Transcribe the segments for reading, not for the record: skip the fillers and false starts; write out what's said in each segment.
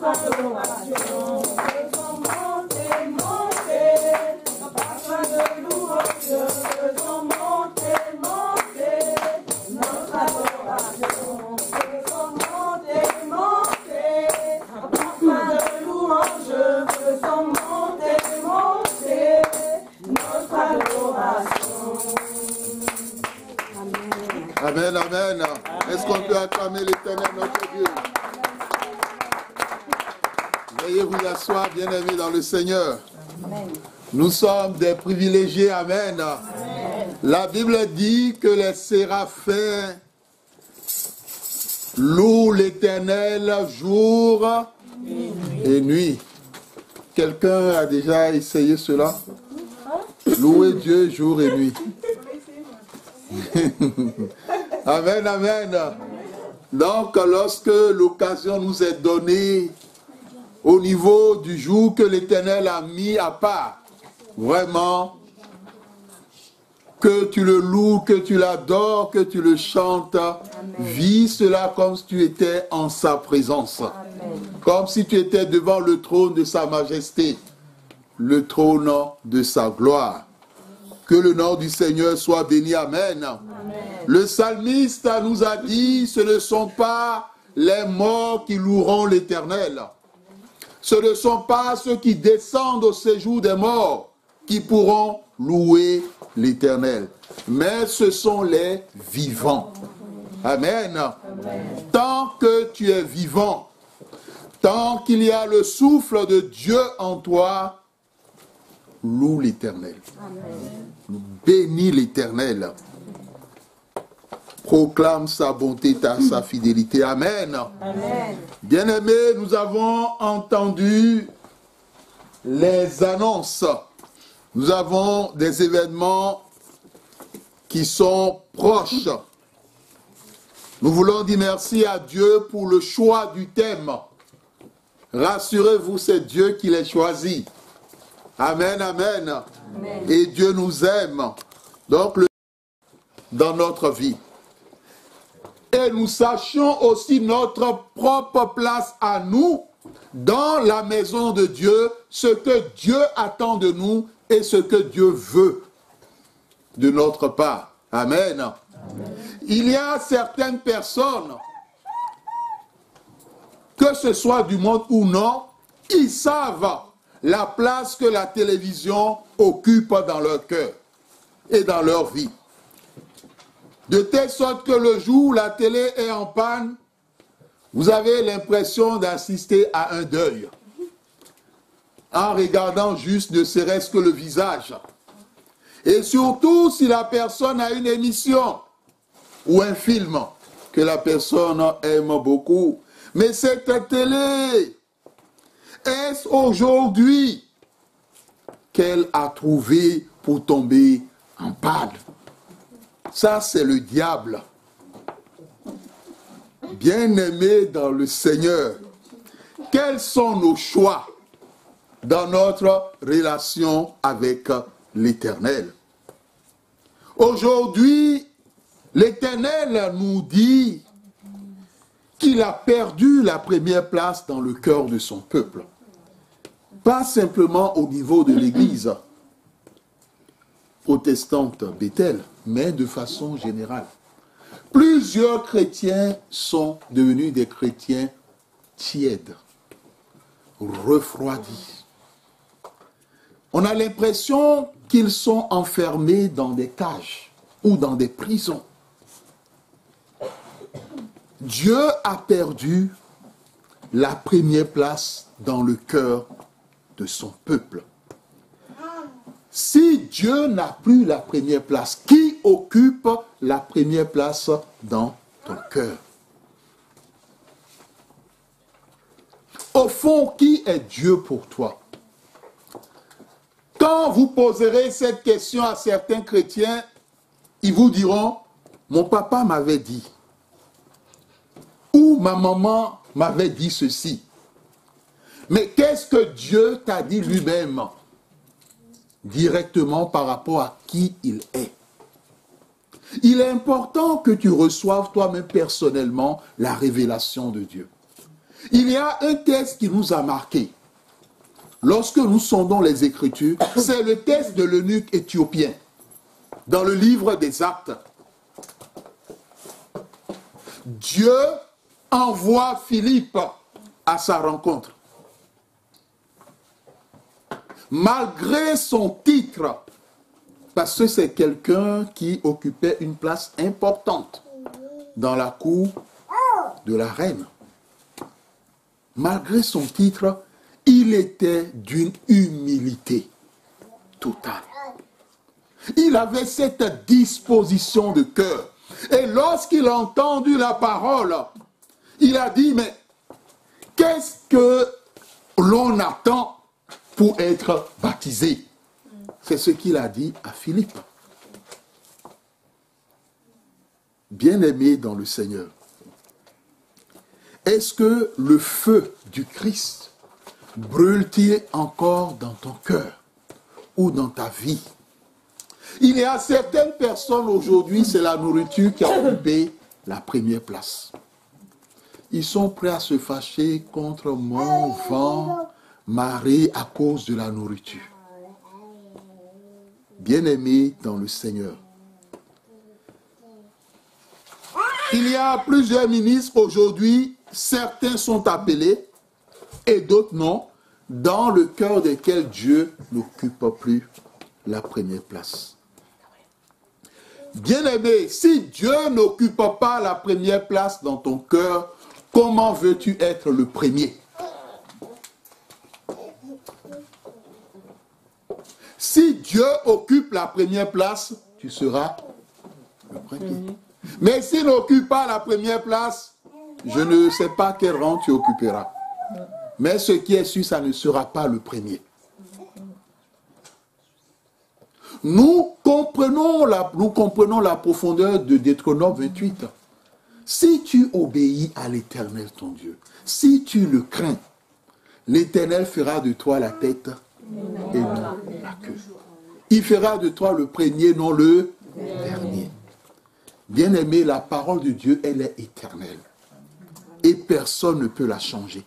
adoration, faisons monter, monter, parfum de louange, faisons monter, monter, notre adoration, faisons monter, monter, parfum de louange, faisons monter, monter, notre adoration. Amen, amen. Est-ce qu'on peut acclamer l'Éternel, notre Dieu? Veuillez vous asseoir, bien-aimés dans le Seigneur. Amen. Nous sommes des privilégiés, amen. Amen. La Bible dit que les séraphins louent l'Éternel jour et nuit. Quelqu'un a déjà essayé cela? Louer Dieu jour et nuit. Amen, amen. Donc, lorsque l'occasion nous est donnée au niveau du jour que l'Éternel a mis à part, vraiment, que tu le loues, que tu l'adores, que tu le chantes, vis cela comme si tu étais en sa présence. Amen. Comme si tu étais devant le trône de sa majesté, le trône de sa gloire. Que le nom du Seigneur soit béni. Amen. Amen. Le psalmiste nous a dit, ce ne sont pas les morts qui loueront l'Éternel. Ce ne sont pas ceux qui descendent au séjour des morts qui pourront louer l'Éternel. Mais ce sont les vivants. Amen. Amen. Tant que tu es vivant, tant qu'il y a le souffle de Dieu en toi, loue l'Éternel. Bénis l'Éternel. Proclame sa bonté, sa fidélité. Amen. Amen. Bien-aimés, nous avons entendu les annonces. Nous avons des événements qui sont proches. Nous voulons dire merci à Dieu pour le choix du thème. Rassurez-vous, c'est Dieu qui l'a choisi. Amen, amen. Amen. Et Dieu nous aime. Donc, dans notre vie. Et nous sachions aussi notre propre place à nous dans la maison de Dieu, ce que Dieu attend de nous et ce que Dieu veut de notre part. Amen. Amen. Il y a certaines personnes, que ce soit du monde ou non, ils savent la place que la télévision occupe dans leur cœur et dans leur vie. De telle sorte que le jour où la télé est en panne, vous avez l'impression d'assister à un deuil. En regardant juste ne serait-ce que le visage. Et surtout si la personne a une émission ou un film que la personne aime beaucoup. Mais cette télé, est-ce aujourd'hui qu'elle a trouvé pour tomber en panne? Ça, c'est le diable. Bien-aimés dans le Seigneur, quels sont nos choix dans notre relation avec l'Éternel? Aujourd'hui, l'Éternel nous dit qu'il a perdu la première place dans le cœur de son peuple. Pas simplement au niveau de l'Église protestante Bethel, mais de façon générale. Plusieurs chrétiens sont devenus des chrétiens tièdes, refroidis. On a l'impression qu'ils sont enfermés dans des cages ou dans des prisons. Dieu a perdu la première place dans le cœur de son peuple. Si Dieu n'a plus la première place, qui occupe la première place dans ton cœur? Au fond, qui est Dieu pour toi? Quand vous poserez cette question à certains chrétiens, ils vous diront, mon papa m'avait dit, ou ma maman m'avait dit ceci. Mais qu'est-ce que Dieu t'a dit lui-même directement par rapport à qui il est? Il est important que tu reçoives toi-même personnellement la révélation de Dieu. Il y a un texte qui nous a marqué. Lorsque nous sondons les Écritures, c'est le texte de l'eunuque éthiopien. Dans le livre des Actes, Dieu envoie Philippe à sa rencontre. Malgré son titre, parce que c'est quelqu'un qui occupait une place importante dans la cour de la reine. Malgré son titre, il était d'une humilité totale. Il avait cette disposition de cœur. Et lorsqu'il a entendu la parole, il a dit, mais qu'est-ce que l'on attend pour être baptisé? C'est ce qu'il a dit à Philippe. Bien-aimé dans le Seigneur, est-ce que le feu du Christ brûle-t-il encore dans ton cœur ou dans ta vie? Il y a certaines personnes aujourd'hui, c'est la nourriture qui a occupé la première place. Ils sont prêts à se fâcher contre mon vent, marée à cause de la nourriture. Bien-aimés dans le Seigneur, il y a plusieurs ministres aujourd'hui, certains sont appelés et d'autres non, dans le cœur desquels Dieu n'occupe plus la première place. Bien-aimé, si Dieu n'occupe pas la première place dans ton cœur, comment veux-tu être le premier? Si Dieu occupe la première place, tu seras le premier. Mais s'il n'occupe pas la première place, je ne sais pas quel rang tu occuperas. Mais ce qui est sûr, ça ne sera pas le premier. Nous comprenons la profondeur de Deutéronome 28. Si tu obéis à l'Éternel ton Dieu, si tu le crains, l'Éternel fera de toi la tête et non la queue. Il fera de toi le premier, non le dernier. Bien-aimé, la parole de Dieu, elle est éternelle. Et personne ne peut la changer.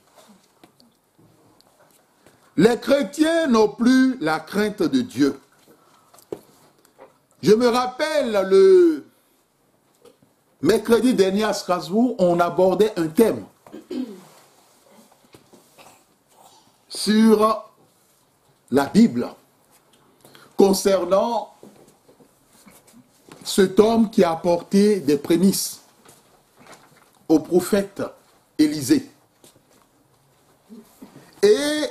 Les chrétiens n'ont plus la crainte de Dieu. Je me rappelle le mercredi dernier à Strasbourg, on abordait un thème sur la Bible concernant cet homme qui a apporté des prémices au prophète Élisée. Et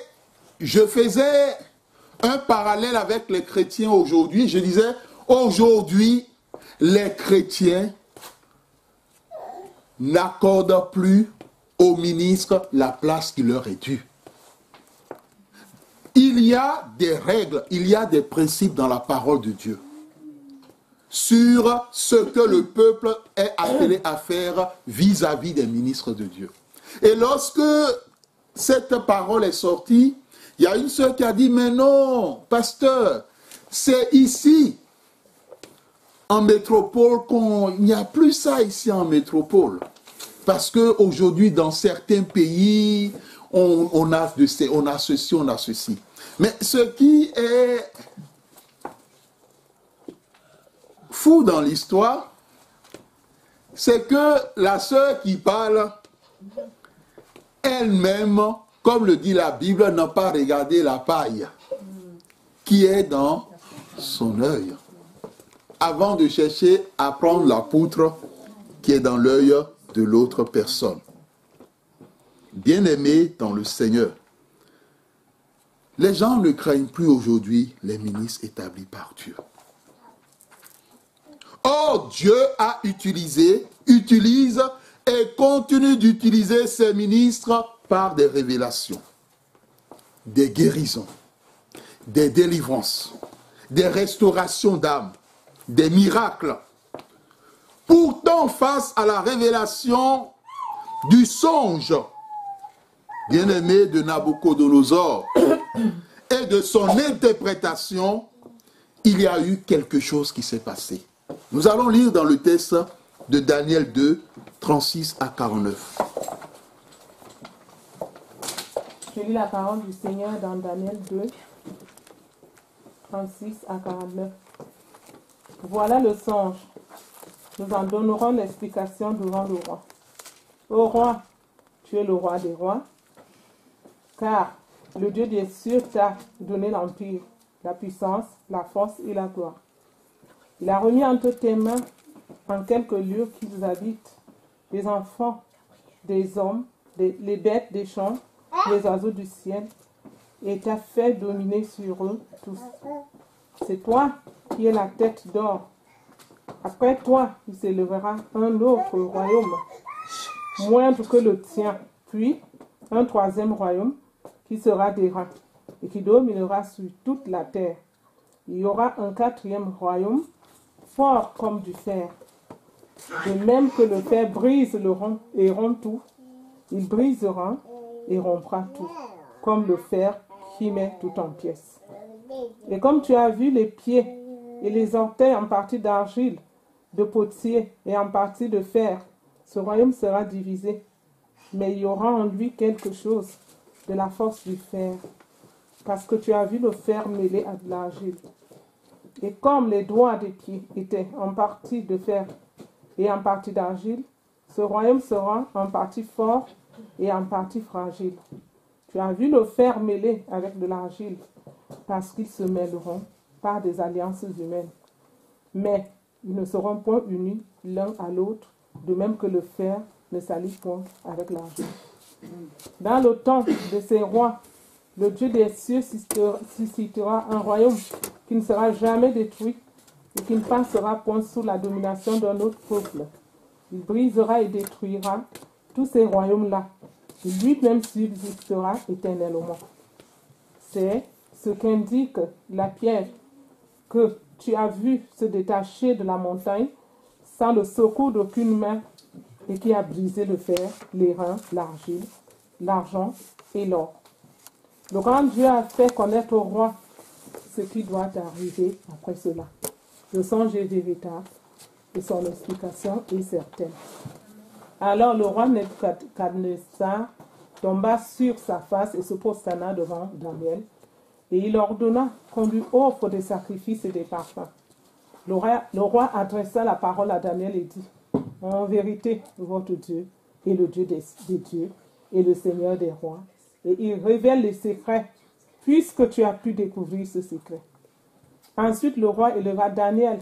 je faisais un parallèle avec les chrétiens aujourd'hui. Je disais, aujourd'hui, les chrétiens n'accordent plus aux ministres la place qui leur est due. Il y a des règles, il y a des principes dans la parole de Dieu sur ce que le peuple est appelé à faire vis-à-vis des ministres de Dieu. Et lorsque cette parole est sortie, il y a une sœur qui a dit, mais non, pasteur, c'est ici, en métropole, qu'il n'y a plus ça ici en métropole. Parce qu'aujourd'hui, dans certains pays, on a ceci, on a ceci. Mais ce qui est fou dans l'histoire, c'est que la sœur qui parle, elle-même, comme le dit la Bible, n'a pas regardé la paille qui est dans son œil, avant de chercher à prendre la poutre qui est dans l'œil de l'autre personne. Bien-aimés dans le Seigneur, les gens ne craignent plus aujourd'hui les ministres établis par Dieu. Or, Dieu a utilise et continue d'utiliser ses ministres par des révélations, des guérisons, des délivrances, des restaurations d'âme, des miracles. Pourtant, face à la révélation du songe, bien-aimé de Nabuchodonosor, et de son interprétation, il y a eu quelque chose qui s'est passé. Nous allons lire dans le texte de Daniel 2, 36 à 49. Je lis la parole du Seigneur dans Daniel 2, 36 à 49. Voilà le songe. Nous en donnerons l'explication devant le roi. Ô roi, tu es le roi des rois, car le Dieu des cieux t'a donné l'empire, la puissance, la force et la gloire. Il a remis entre tes mains, en quelques lieux qu'ils habitent, des enfants, des hommes, les bêtes des champs, les oiseaux du ciel, et t'a fait dominer sur eux tous. C'est toi qui es la tête d'or. Après toi, il s'élèvera un autre royaume, moindre que le tien, puis un troisième royaume qui sera d'airain et qui dominera sur toute la terre. Il y aura un quatrième royaume, fort comme du fer. De même que le fer brise le rond et rompt tout, il brisera et rompra tout, comme le fer qui met tout en pièces. Et comme tu as vu les pieds et les orteils en partie d'argile, de potier et en partie de fer, ce royaume sera divisé. Mais il y aura en lui quelque chose de la force du fer, parce que tu as vu le fer mêlé à de l'argile. Et comme les doigts des pieds étaient en partie de fer et en partie d'argile, ce royaume sera en partie fort et en partie fragile. Tu as vu le fer mêlé avec de l'argile, parce qu'ils se mêleront par des alliances humaines. Mais ils ne seront point unis l'un à l'autre, de même que le fer ne s'allie point avec l'argile. Dans le temps de ces rois, le Dieu des cieux suscitera un royaume qui ne sera jamais détruit et qui ne passera point sous la domination d'un autre peuple. Il brisera et détruira tous ces royaumes-là. Lui-même subsistera éternellement. C'est ce qu'indique la pierre que tu as vu se détacher de la montagne sans le secours d'aucune main et qui a brisé le fer, l'airain, l'argile, l'argent et l'or. Le grand Dieu a fait connaître au roi ce qui doit arriver après cela. Le songe est véritable et son explication est certaine. Alors le roi Nebuchadnezzar tomba sur sa face et se prosterna devant Daniel. Et il ordonna qu'on lui offre des sacrifices et des parfums. Le roi adressa la parole à Daniel et dit, « En vérité, votre Dieu est le Dieu des dieux et le Seigneur des rois. Et il révèle les secrets, puisque tu as pu découvrir ce secret. » Ensuite, le roi éleva Daniel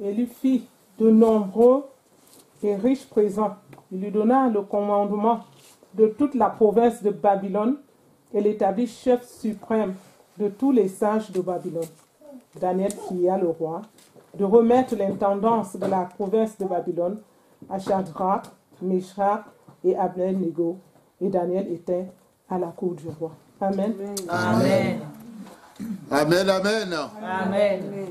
et lui fit de nombreux et riches présents. Il lui donna le commandement de toute la province de Babylone et l'établit chef suprême de tous les sages de Babylone. Daniel pria le roi de remettre l'intendance de la province de Babylone à Shadrach, Meshach et Abednego. Et Daniel était à la cour du roi. Amen. Amen. Amen, amen. Amen.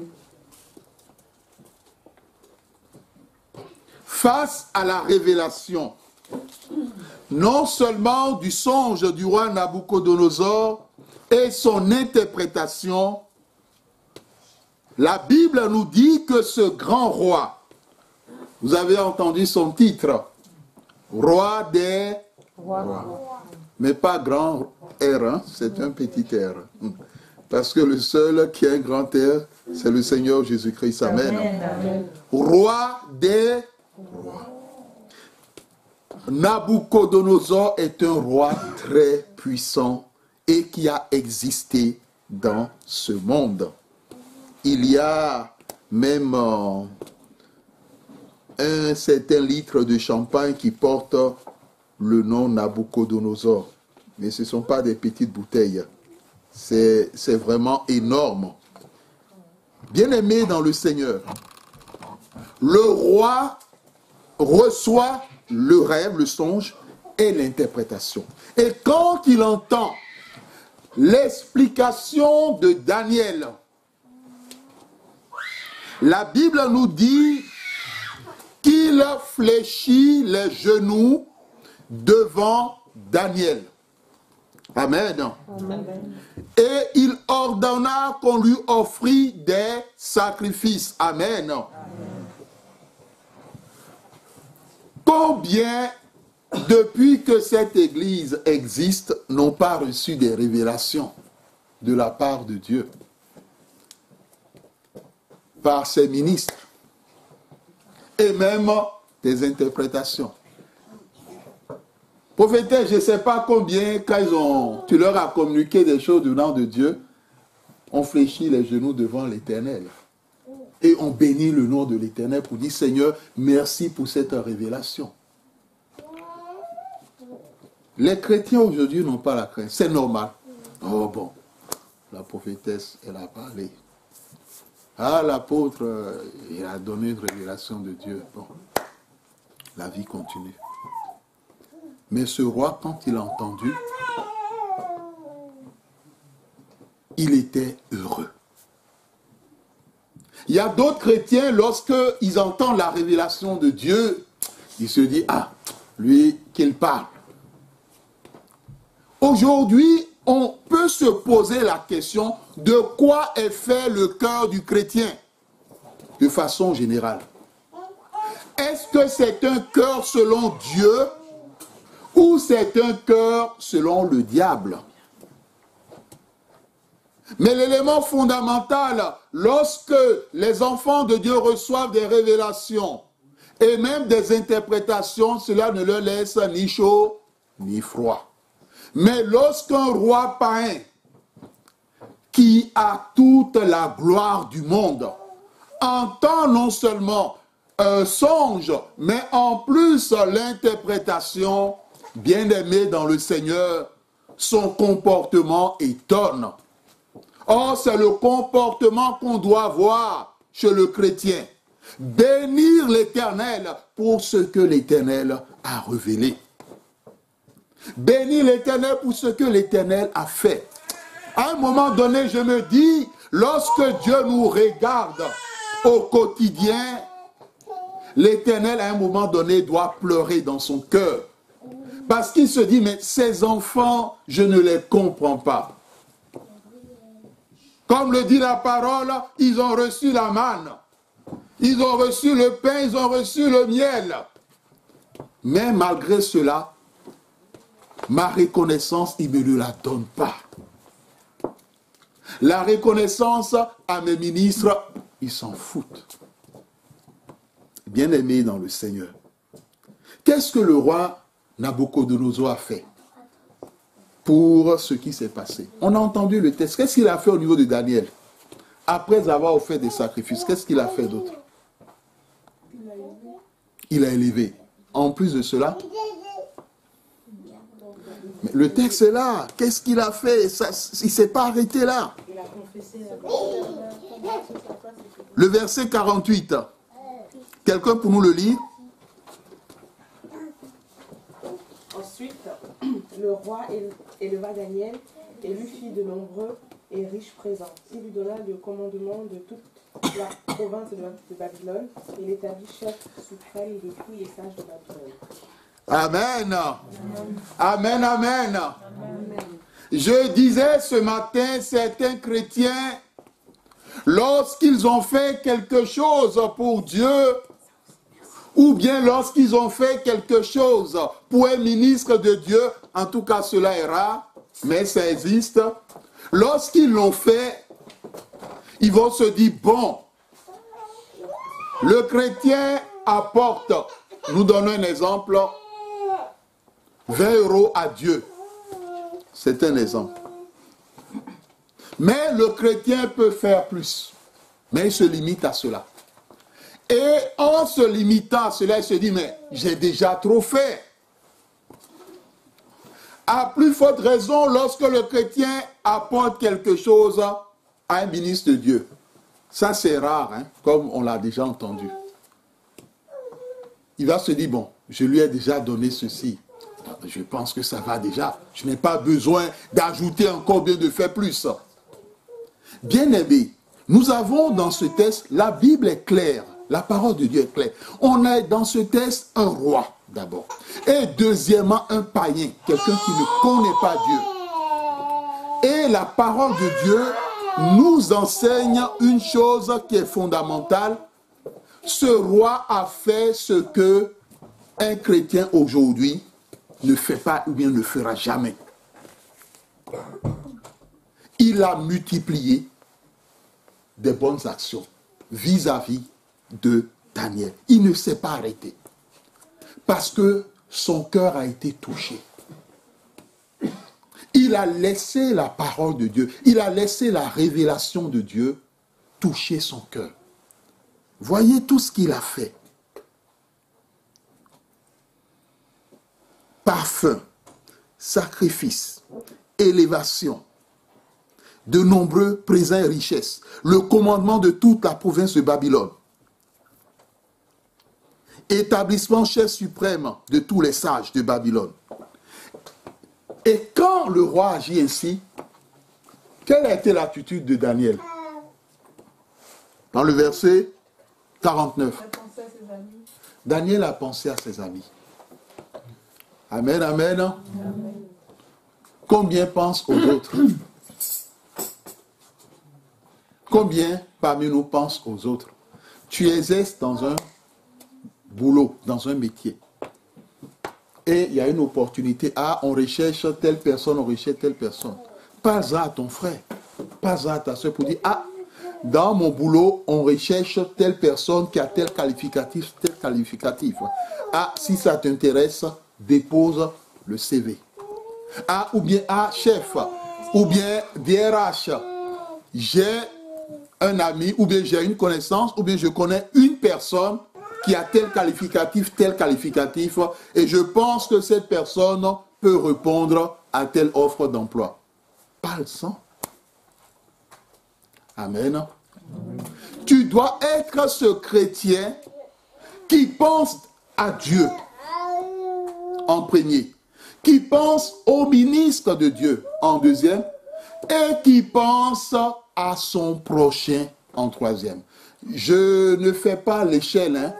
Face à la révélation, non seulement du songe du roi Nabuchodonosor et son interprétation, la Bible nous dit que ce grand roi, vous avez entendu son titre, roi des rois, mais pas grand R, hein, c'est un petit R, parce que le seul qui a un grand R, c'est le Seigneur Jésus-Christ, amen. Amen. Roi des rois. Nabuchodonosor est un roi très puissant et qui a existé dans ce monde. Il y a même un certain litre de champagne qui porte le nom Nabuchodonosor. Mais ce ne sont pas des petites bouteilles. C'est vraiment énorme. Bien-aimé dans le Seigneur, le roi reçoit le rêve, le songe et l'interprétation. Et quand il entend l'explication de Daniel, la Bible nous dit qu'il fléchit les genoux devant Daniel. Amen. Amen. Et il ordonna qu'on lui offrit des sacrifices. Amen. Amen. Combien depuis que cette Église existe, n'ont pas reçu des révélations de la part de Dieu par ses ministres et même des interprétations. Prophétesse, je ne sais pas combien, quand tu leur as communiqué des choses du nom de Dieu, on fléchit les genoux devant l'Éternel. Et on bénit le nom de l'Éternel pour dire, Seigneur, merci pour cette révélation. Les chrétiens aujourd'hui n'ont pas la crainte. C'est normal. Oh bon, la prophétesse, elle a parlé. Ah, l'apôtre, il a donné une révélation de Dieu. Bon, la vie continue. Mais ce roi, quand il a entendu, il était heureux. Il y a d'autres chrétiens, lorsqu'ils entendent la révélation de Dieu, ils se disent, ah, lui, qu'il parle. Aujourd'hui, on peut se poser la question de quoi est fait le cœur du chrétien, de façon générale. Est-ce que c'est un cœur selon Dieu ou c'est un cœur selon le diable? Mais l'élément fondamental, lorsque les enfants de Dieu reçoivent des révélations et même des interprétations, cela ne leur laisse ni chaud ni froid. Mais lorsqu'un roi païen qui a toute la gloire du monde entend non seulement un songe, mais en plus l'interprétation, bien-aimé dans le Seigneur, son comportement étonne. Or, c'est le comportement qu'on doit voir chez le chrétien. Bénir l'Éternel pour ce que l'Éternel a révélé. Bénir l'Éternel pour ce que l'Éternel a fait. À un moment donné, je me dis, lorsque Dieu nous regarde au quotidien, l'Éternel, à un moment donné, doit pleurer dans son cœur. Parce qu'il se dit, mais ces enfants, je ne les comprends pas. Comme le dit la parole, ils ont reçu la manne. Ils ont reçu le pain, ils ont reçu le miel. Mais malgré cela, ma reconnaissance, il ne me la donne pas. La reconnaissance à mes ministres, ils s'en foutent. Bien-aimés dans le Seigneur. Qu'est-ce que le roi Nabuchodonosor a fait pour ce qui s'est passé? On a entendu le texte. Qu'est-ce qu'il a fait au niveau de Daniel? Après avoir offert des sacrifices, qu'est-ce qu'il a fait d'autre? Il a élevé. En plus de cela, mais le texte est là. Qu'est-ce qu'il a fait? Ça, il ne s'est pas arrêté là. Le verset 48. Quelqu'un pour nous le lire? Ensuite, le roi éleva Daniel et lui fit de nombreux et riches présents. Il lui donna le commandement de toute la province de Babylone et l'établit chef suprême de tous les sages de Babylone. Amen. Amen, amen. Je disais ce matin, certains chrétiens, lorsqu'ils ont fait quelque chose pour Dieu, ou bien lorsqu'ils ont fait quelque chose pour un ministre de Dieu, en tout cas cela est rare, mais ça existe. Lorsqu'ils l'ont fait, ils vont se dire, bon, le chrétien apporte, nous donnons un exemple, 20 € à Dieu. C'est un exemple. Mais le chrétien peut faire plus, mais il se limite à cela. Et en se limitant à cela, il se dit, mais j'ai déjà trop fait. À plus forte raison, lorsque le chrétien apporte quelque chose à un ministre de Dieu. Ça, c'est rare, hein, comme on l'a déjà entendu. Il va se dire, bon, je lui ai déjà donné ceci. Je pense que ça va déjà. Je n'ai pas besoin d'ajouter encore bien de faire plus. Bien aimé, nous avons dans ce texte, la Bible est claire. La parole de Dieu est claire. On a dans ce texte un roi, d'abord. Et deuxièmement, un païen, quelqu'un qui ne connaît pas Dieu. Et la parole de Dieu nous enseigne une chose qui est fondamentale. Ce roi a fait ce que un chrétien aujourd'hui ne fait pas ou bien ne fera jamais. Il a multiplié des bonnes actions vis-à-vis de Daniel. Il ne s'est pas arrêté parce que son cœur a été touché. Il a laissé la parole de Dieu, il a laissé la révélation de Dieu toucher son cœur. Voyez tout ce qu'il a fait. Parfum, sacrifice, élévation, de nombreux présents et richesses, le commandement de toute la province de Babylone, établissement chef suprême de tous les sages de Babylone. Et quand le roi agit ainsi, quelle a été l'attitude de Daniel? Dans le verset 49. Daniel a pensé à ses amis. Amen, amen. Amen. Combien pensent aux autres? Combien parmi nous pensent aux autres? Tu exerces dans un boulot, dans un métier. Et il y a une opportunité. Ah, on recherche telle personne, on recherche telle personne. Pas à ton frère, pas à ta soeur pour dire, ah, dans mon boulot, on recherche telle personne qui a tel qualificatif, tel qualificatif. Ah, si ça t'intéresse, dépose le CV. Ah, ou bien, ah, chef, ou bien DRH, j'ai un ami, ou bien j'ai une connaissance, ou bien je connais une personne qui a tel qualificatif, et je pense que cette personne peut répondre à telle offre d'emploi. Parle-en. Amen. Amen. Tu dois être ce chrétien qui pense à Dieu en premier, qui pense au ministre de Dieu en deuxième, et qui pense à son prochain en troisième. Je ne fais pas l'échelle, hein.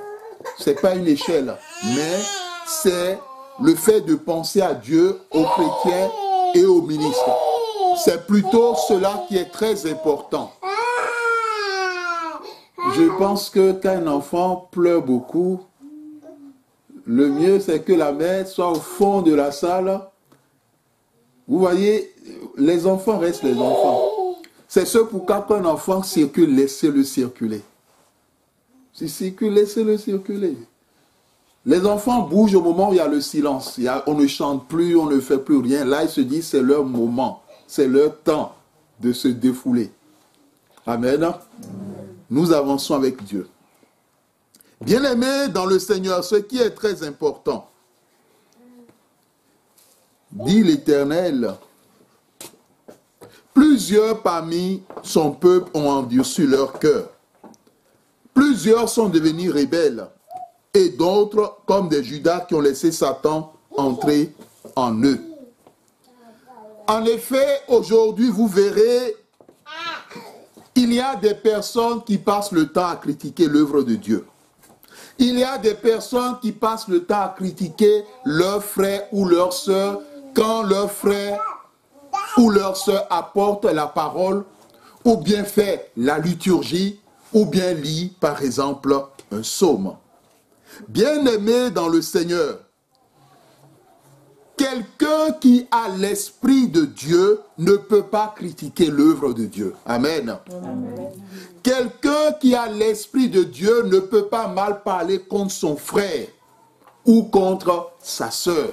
C'est pas une échelle, mais c'est le fait de penser à Dieu, aux chrétiens et aux ministres. C'est plutôt cela qui est très important. Je pense que quand un enfant pleure beaucoup, le mieux c'est que la mère soit au fond de la salle. Vous voyez, les enfants restent les enfants. C'est ce pourquoi quand un enfant circule, laissez-le circuler. Si circule, laissez-le circuler. Les enfants bougent au moment où il y a le silence. On ne chante plus, on ne fait plus rien. Là, ils se disent c'est leur moment, c'est leur temps de se défouler. Amen. Nous avançons avec Dieu. Bien-aimés dans le Seigneur, ce qui est très important, dit l'Éternel, plusieurs parmi son peuple ont endurci leur cœur. Plusieurs sont devenus rebelles, et d'autres, comme des Judas, qui ont laissé Satan entrer en eux. En effet, aujourd'hui, vous verrez, il y a des personnes qui passent le temps à critiquer l'œuvre de Dieu. Il y a des personnes qui passent le temps à critiquer leur frère ou leur sœur quand leur frère ou leur sœur apporte la parole, ou bien fait la liturgie, ou bien lit, par exemple, un psaume. Bien-aimé dans le Seigneur, quelqu'un qui a l'Esprit de Dieu ne peut pas critiquer l'œuvre de Dieu. Amen. Amen. Quelqu'un qui a l'Esprit de Dieu ne peut pas mal parler contre son frère ou contre sa sœur.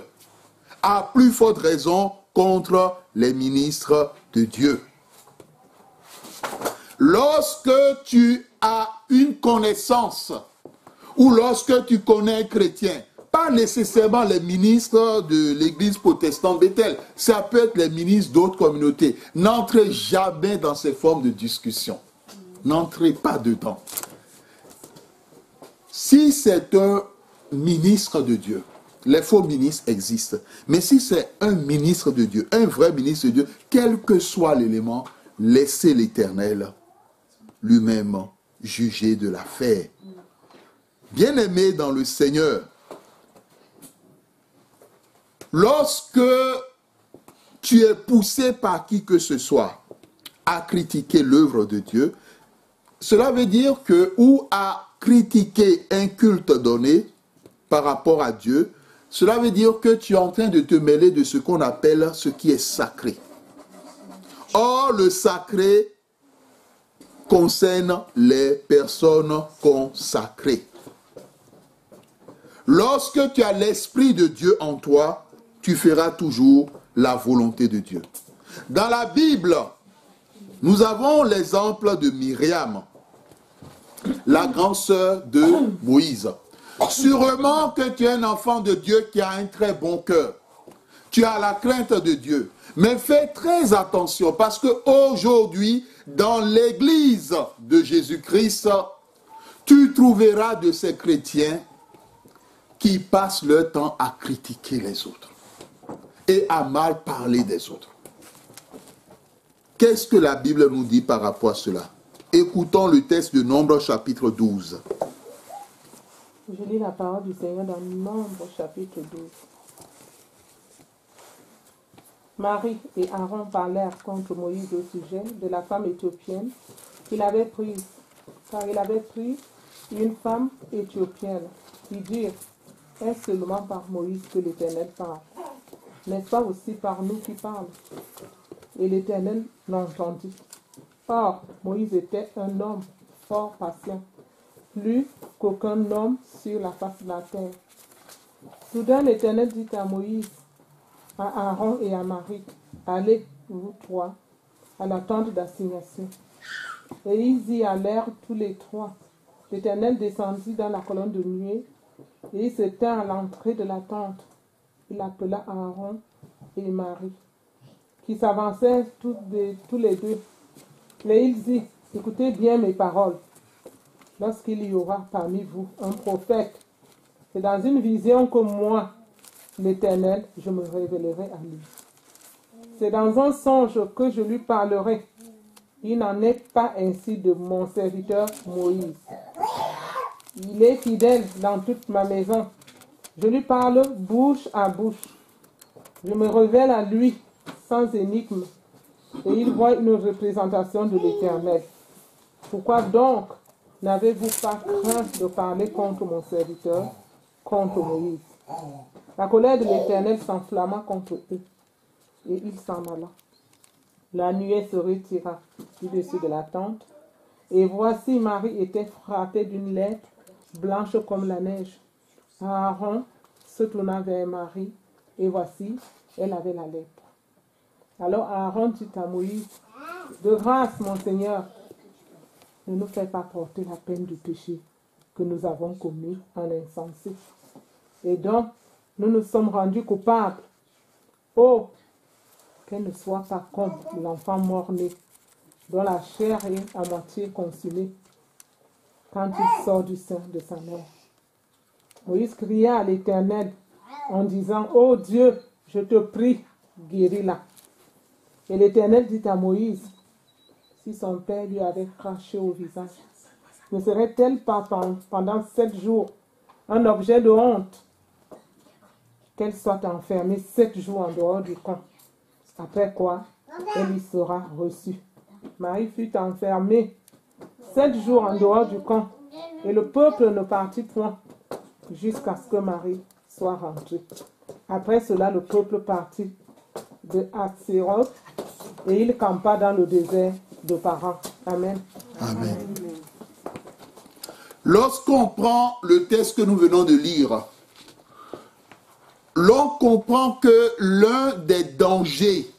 À plus forte raison, contre les ministres de Dieu. Lorsque tu as une connaissance ou lorsque tu connais un chrétien, pas nécessairement les ministres de l'église protestante Bethel, ça peut être les ministres d'autres communautés. N'entrez jamais dans ces formes de discussion. N'entrez pas dedans. Si c'est un ministre de Dieu, les faux ministres existent, mais si c'est un ministre de Dieu, un vrai ministre de Dieu, quel que soit l'élément, laissez l'Éternel lui-même juger de l'affaire. Bien-aimé dans le Seigneur, lorsque tu es poussé par qui que ce soit à critiquer l'œuvre de Dieu, cela veut dire que, ou à critiquer un culte donné par rapport à Dieu, cela veut dire que tu es en train de te mêler de ce qu'on appelle ce qui est sacré. Or, le sacré concerne les personnes consacrées. Lorsque tu as l'Esprit de Dieu en toi, tu feras toujours la volonté de Dieu. Dans la Bible, nous avons l'exemple de Myriam, la grande sœur de Moïse. Sûrement que tu es un enfant de Dieu qui a un très bon cœur. Tu as la crainte de Dieu. Mais fais très attention parce qu'aujourd'hui, dans l'église de Jésus-Christ, tu trouveras de ces chrétiens qui passent leur temps à critiquer les autres et à mal parler des autres. Qu'est-ce que la Bible nous dit par rapport à cela? Écoutons le texte de Nombre chapitre 12. Je lis la parole du Seigneur dans Nombre chapitre 12. Marie et Aaron parlèrent contre Moïse au sujet de la femme éthiopienne qu'il avait prise, car il avait pris une femme éthiopienne. Ils dirent, est-ce seulement par Moïse que l'Éternel parle? N'est-ce pas aussi par nous qui parle? Et l'Éternel l'entendit. Or, Moïse était un homme fort patient, plus qu'aucun homme sur la face de la terre. Soudain, l'Éternel dit à Moïse, à Aaron et à Marie, allez, vous trois, à la tente d'assignation. Et ils y allèrent tous les trois. L'Éternel descendit dans la colonne de nuée, et il se tint à l'entrée de la tente. Il appela Aaron et Marie, qui s'avançaient tous les deux. Et il dit, écoutez bien mes paroles. Lorsqu'il y aura parmi vous un prophète, c'est dans une vision que moi, l'Éternel, je me révélerai à lui. C'est dans un songe que je lui parlerai. Il n'en est pas ainsi de mon serviteur Moïse. Il est fidèle dans toute ma maison. Je lui parle bouche à bouche. Je me révèle à lui sans énigme. Et il voit une représentation de l'Éternel. Pourquoi donc n'avez-vous pas craint de parler contre mon serviteur, contre Moïse? La colère de l'Éternel s'enflamma contre eux, et il s'en alla. La nuée se retira du dessus de la tente, et voici Marie était frappée d'une lèpre, blanche comme la neige. Aaron se tourna vers Marie, et voici, elle avait la lèpre. Alors Aaron dit à Moïse, de grâce, mon Seigneur, ne nous fais pas porter la peine du péché que nous avons commis en insensé. Et donc, nous nous sommes rendus coupables. Oh, qu'elle ne soit pas comme l'enfant mort-né, dont la chair est à moitié consumée, quand il sort du sein de sa mère. Moïse cria à l'Éternel en disant, ô Dieu, je te prie, guéris-la. Et l'Éternel dit à Moïse, si son père lui avait craché au visage, ne serait-elle pas pendant 7 jours un objet de honte qu'elle soit enfermée 7 jours en dehors du camp, après quoi elle y sera reçue. Marie fut enfermée 7 jours en dehors du camp, et le peuple ne partit point jusqu'à ce que Marie soit rentrée. Après cela, le peuple partit de Hatséroth, et il campa dans le désert de Paran. Amen. Amen. Lorsqu'on prend le texte que nous venons de lire, l'on comprend que l'un des dangers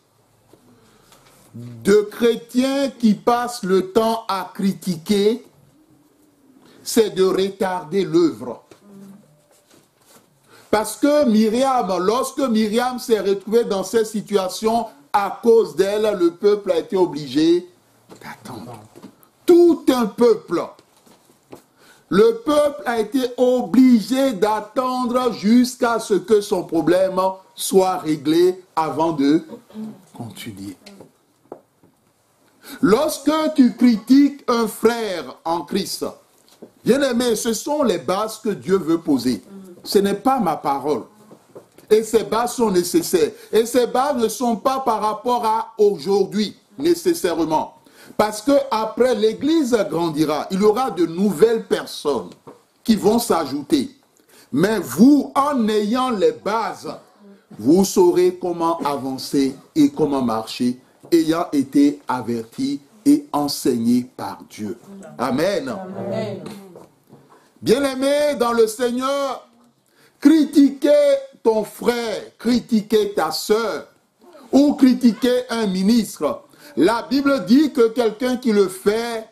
de chrétiens qui passent le temps à critiquer, c'est de retarder l'œuvre. Parce que lorsque Myriam s'est retrouvée dans cette situation, à cause d'elle, le peuple a été obligé d'attendre. Tout un peuple. Le peuple a été obligé d'attendre jusqu'à ce que son problème soit réglé avant de continuer. Lorsque tu critiques un frère en Christ, bien-aimé, ce sont les bases que Dieu veut poser. Ce n'est pas ma parole. Et ces bases sont nécessaires. Et ces bases ne sont pas par rapport à aujourd'hui, nécessairement. Parce qu'après, l'Église grandira. Il y aura de nouvelles personnes qui vont s'ajouter. Mais vous, en ayant les bases, vous saurez comment avancer et comment marcher, ayant été avertis et enseignés par Dieu. Amen. Amen. Bien-aimés dans le Seigneur, critiquer ton frère, critiquer ta sœur ou critiquer un ministre. La Bible dit que quelqu'un qui le fait,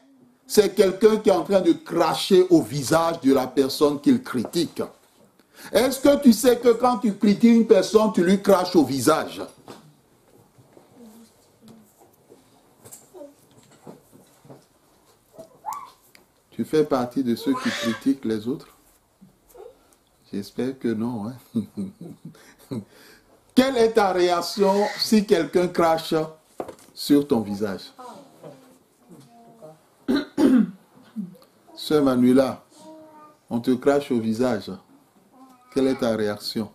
c'est quelqu'un qui est en train de cracher au visage de la personne qu'il critique. Est-ce que tu sais que quand tu critiques une personne, tu lui craches au visage? Tu fais partie de ceux qui critiquent les autres? J'espère que non. Hein? Quelle est ta réaction si quelqu'un crache sur ton visage? Sœur Manuela, on te crache au visage. Quelle est ta réaction?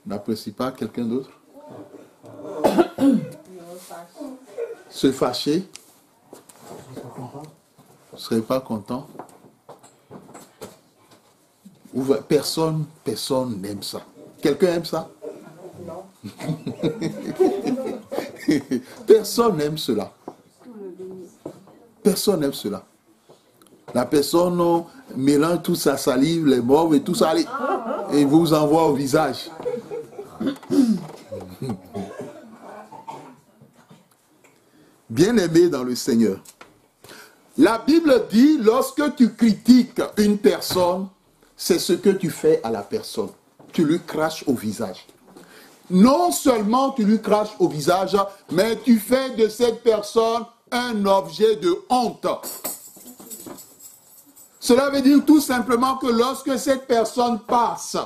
N'apprécie pas quelqu'un d'autre? Se fâcher? Vous ne serez pas content? Personne n'aime ça. Quelqu'un aime ça? Non. Personne n'aime cela. Personne n'aime cela. La personne mélange toute sa salive, les morts et tout ça, et vous envoie au visage. Bien-aimé dans le Seigneur, la Bible dit, lorsque tu critiques une personne, c'est ce que tu fais à la personne. Tu lui craches au visage. Non seulement tu lui craches au visage, mais tu fais de cette personne un objet de honte. Cela veut dire tout simplement que lorsque cette personne passe,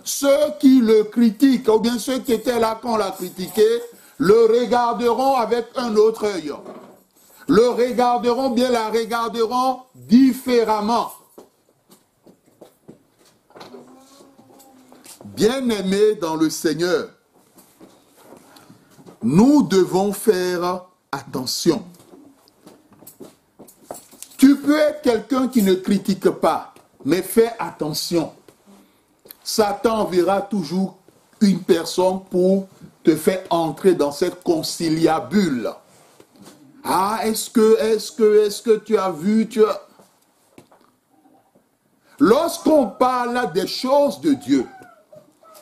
ceux qui le critiquent, ou bien ceux qui étaient là quand on l'a critiqué, le regarderont avec un autre œil. Le regarderont, bien la regarderont différemment. Bien-aimés dans le Seigneur, nous devons faire attention. Tu peux être quelqu'un qui ne critique pas, mais fais attention. Satan enverra toujours une personne pour te faire entrer dans cette conciliabule. Ah, est-ce que tu as vu, Lorsqu'on parle des choses de Dieu,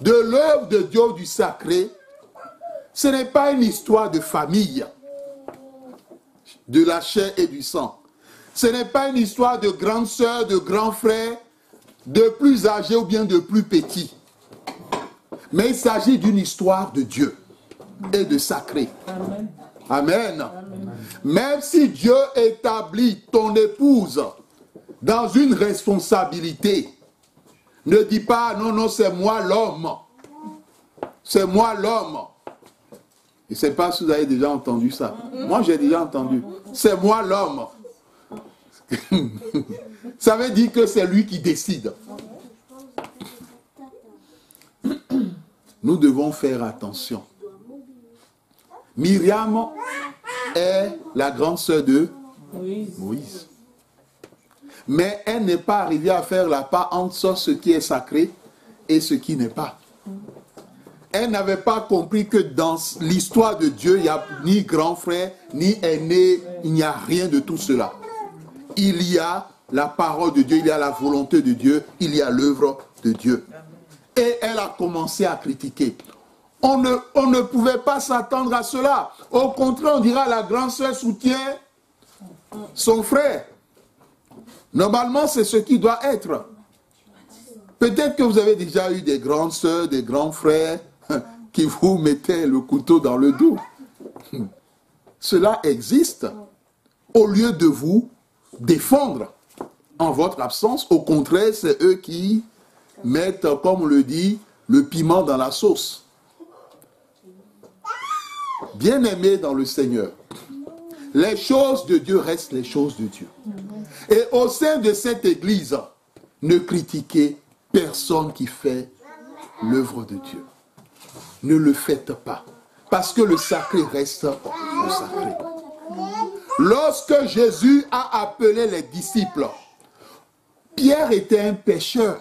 de l'œuvre de Dieu, du sacré, ce n'est pas une histoire de famille, de la chair et du sang. Ce n'est pas une histoire de grande sœur, de grand frère, de plus âgé ou bien de plus petit. Mais il s'agit d'une histoire de Dieu et de sacré. Amen. Amen. Amen. Même si Dieu établit ton épouse dans une responsabilité, ne dis pas, non, c'est moi l'homme. C'est moi l'homme. Je ne sais pas si vous avez déjà entendu ça. Moi, j'ai déjà entendu. C'est moi l'homme. Ça veut dire que c'est lui qui décide. Nous devons faire attention. Myriam est la grande sœur de Moïse. Mais elle n'est pas arrivée à faire la part entre ce qui est sacré et ce qui n'est pas. Elle n'avait pas compris que dans l'histoire de Dieu, il n'y a ni grand frère, ni aîné, il n'y a rien de tout cela. Il y a la parole de Dieu, il y a la volonté de Dieu, il y a l'œuvre de Dieu. Et elle a commencé à critiquer. On ne pouvait pas s'attendre à cela. Au contraire, on dira la grande sœur soutient son frère. Normalement, c'est ce qui doit être. Peut-être que vous avez déjà eu des grandes sœurs, des grands frères qui vous mettaient le couteau dans le dos. Cela existe. Au lieu de vous défendre en votre absence, au contraire, c'est eux qui mettent, comme on le dit, le piment dans la sauce. Bien-aimés dans le Seigneur, les choses de Dieu restent les choses de Dieu. Et au sein de cette église, ne critiquez personne qui fait l'œuvre de Dieu. Ne le faites pas. Parce que le sacré reste le sacré. Lorsque Jésus a appelé les disciples Pierre était un pêcheur.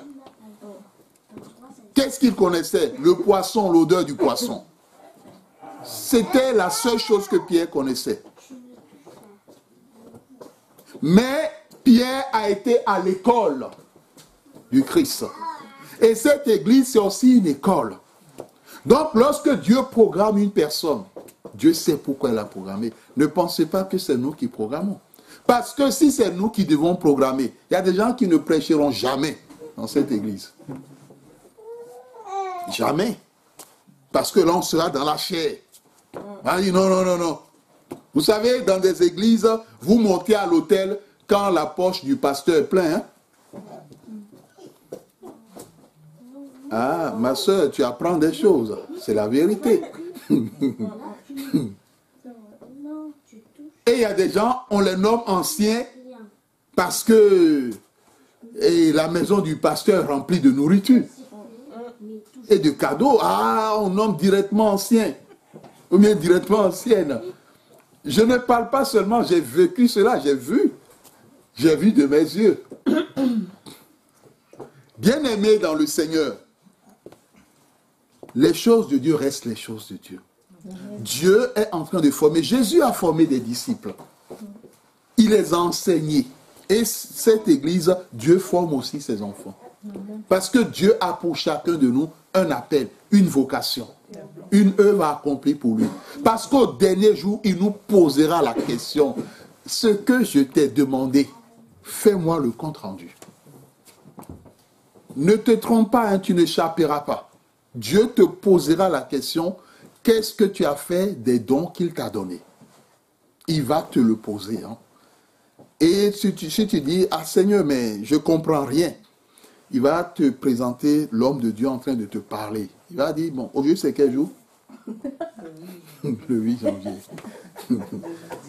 Qu'est-ce qu'il connaissait? Le poisson, l'odeur du poisson. C'était la seule chose que Pierre connaissait. Mais Pierre a été à l'école du Christ. Et cette église, c'est aussi une école. Donc, lorsque Dieu programme une personne, Dieu sait pourquoi il l'a programmée. Ne pensez pas que c'est nous qui programmons. Parce que si c'est nous qui devons programmer, il y a des gens qui ne prêcheront jamais dans cette église. Jamais. Parce que là, on sera dans la chair. On dit non, non, non, non. Vous savez, dans des églises, vous montez à l'autel quand la poche du pasteur est pleine. Hein? Ah, ma soeur, tu apprends des choses. C'est la vérité. Et il y a des gens, on les nomme anciens parce que la maison du pasteur est remplie de nourriture et de cadeaux. Ah, on nomme directement ancien ou bien directement ancienne. Je ne parle pas seulement, j'ai vécu cela, j'ai vu de mes yeux. Bien-aimés dans le Seigneur, les choses de Dieu restent les choses de Dieu. Dieu est en train de former. Jésus a formé des disciples. Il les a enseignés. Et cette église, Dieu forme aussi ses enfants. Parce que Dieu a pour chacun de nous un appel, une vocation, une œuvre à accomplir pour lui. Parce qu'au dernier jour, il nous posera la question, ce que je t'ai demandé, fais-moi le compte rendu. Ne te trompe pas, hein, tu n'échapperas pas. Dieu te posera la question, qu'est-ce que tu as fait des dons qu'il t'a donnés? Il va te le poser. Hein. Et si tu dis, ah Seigneur, mais je ne comprends rien, il va te présenter l'homme de Dieu en train de te parler. Il va dire, bon, aujourd'hui c'est quel jour? Le 8 janvier.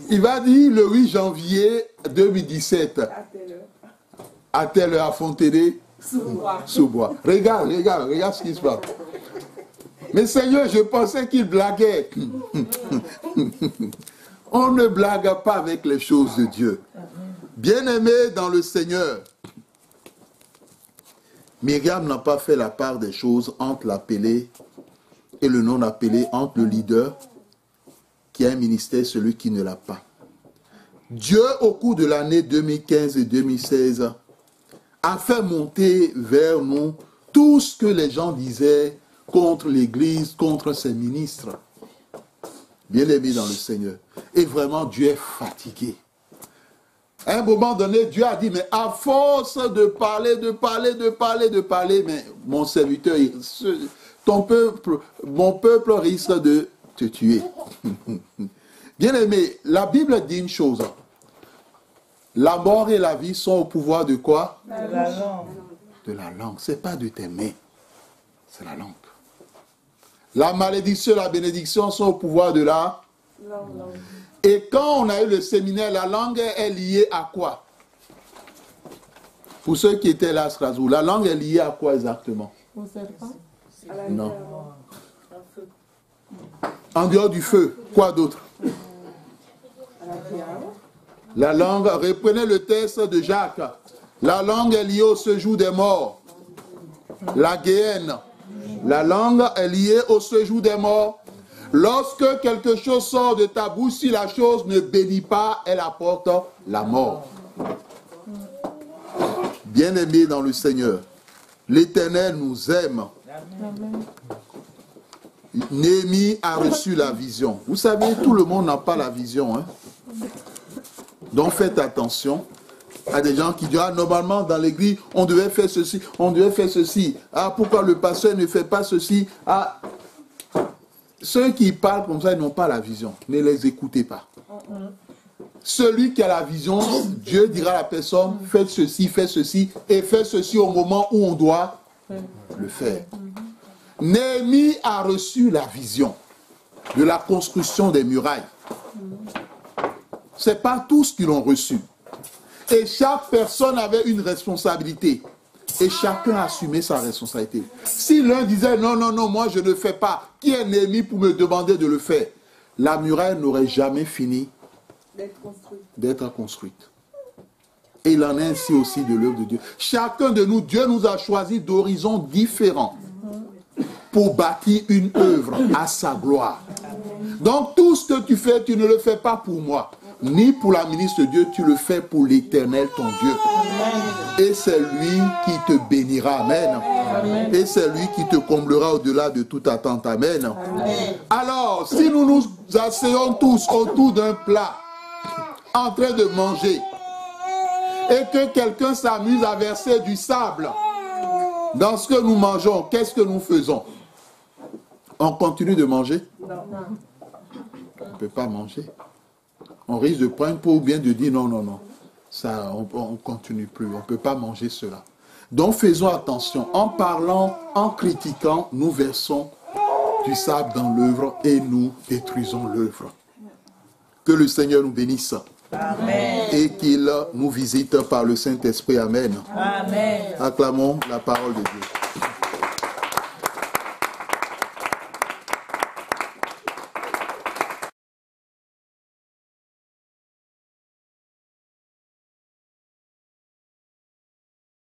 Il va dire le 8 janvier 2017. À telle heure à Fontenay, sous-bois. Regarde ce qui se passe. Mais Seigneur, je pensais qu'il blaguait. On ne blague pas avec les choses de Dieu. Bien-aimé dans le Seigneur, Myriam n'a pas fait la part des choses entre l'appelé et le non-appelé, entre le leader qui a un ministère et celui qui ne l'a pas. Dieu, au cours de l'année 2015 et 2016, a fait monter vers nous tout ce que les gens disaient contre l'Église, contre ses ministres. Bien-aimé dans le Seigneur. Et vraiment, Dieu est fatigué. À un moment donné, Dieu a dit, mais à force de parler, mais mon serviteur, mon peuple risque de te tuer. Bien-aimé, la Bible dit une chose. La mort et la vie sont au pouvoir de quoi? De la langue. De la langue. Ce n'est pas de tes mains. C'est la langue. La malédiction et la bénédiction sont au pouvoir de la langue. Et quand on a eu le séminaire, la langue est liée à quoi? Pour ceux qui étaient là à Strasbourg, la langue est liée à quoi exactement? Au serpent. Non. En dehors du feu, quoi d'autre? La langue, reprenez le texte de Jacques. La langue est liée au séjour des morts. La géhenne. La langue est liée au séjour des morts. Lorsque quelque chose sort de ta bouche, si la chose ne bénit pas, elle apporte la mort. Bien-aimés dans le Seigneur, l'Éternel nous aime. Amen. Néhémie a reçu la vision. Vous savez, tout le monde n'a pas la vision. Hein? Donc faites attention. Il y a des gens qui disent, ah, normalement dans l'église, on devait faire ceci, on devait faire ceci. Ah, pourquoi le pasteur ne fait pas ceci? Ah, ceux qui parlent comme ça, ils n'ont pas la vision. Ne les écoutez pas. Celui qui a la vision, Dieu dira à la personne, faites ceci, et faites ceci au moment où on doit le faire. Néhémie a reçu la vision de la construction des murailles. Ce n'est pas tous qui l'ont reçu. Et chaque personne avait une responsabilité. Et chacun assumait sa responsabilité. Si l'un disait, non, non, non, moi je ne fais pas, qui est Néhémie pour me demander de le faire? La muraille n'aurait jamais fini d'être construite. Et il en est ainsi aussi de l'œuvre de Dieu. Chacun de nous, Dieu nous a choisi d'horizons différents pour bâtir une œuvre à sa gloire. Donc tout ce que tu fais, tu ne le fais pas pour moi, ni pour la ministre de Dieu, tu le fais pour l'Éternel, ton Dieu. Et c'est lui qui te bénira. Amen. Et c'est lui qui te comblera au-delà de toute attente. Amen. Alors, si nous nous asseyons tous autour d'un plat, en train de manger, et que quelqu'un s'amuse à verser du sable dans ce que nous mangeons, qu'est-ce que nous faisons? On continue de manger? Non. On ne peut pas manger. On risque de prendre pour bien de dire non, non, non. Ça, on ne continue plus. On ne peut pas manger cela. Donc faisons attention. En parlant, en critiquant, nous versons du sable dans l'œuvre et nous détruisons l'œuvre. Que le Seigneur nous bénisse. Amen. Et qu'il nous visite par le Saint-Esprit. Amen. Amen. Acclamons la parole de Dieu.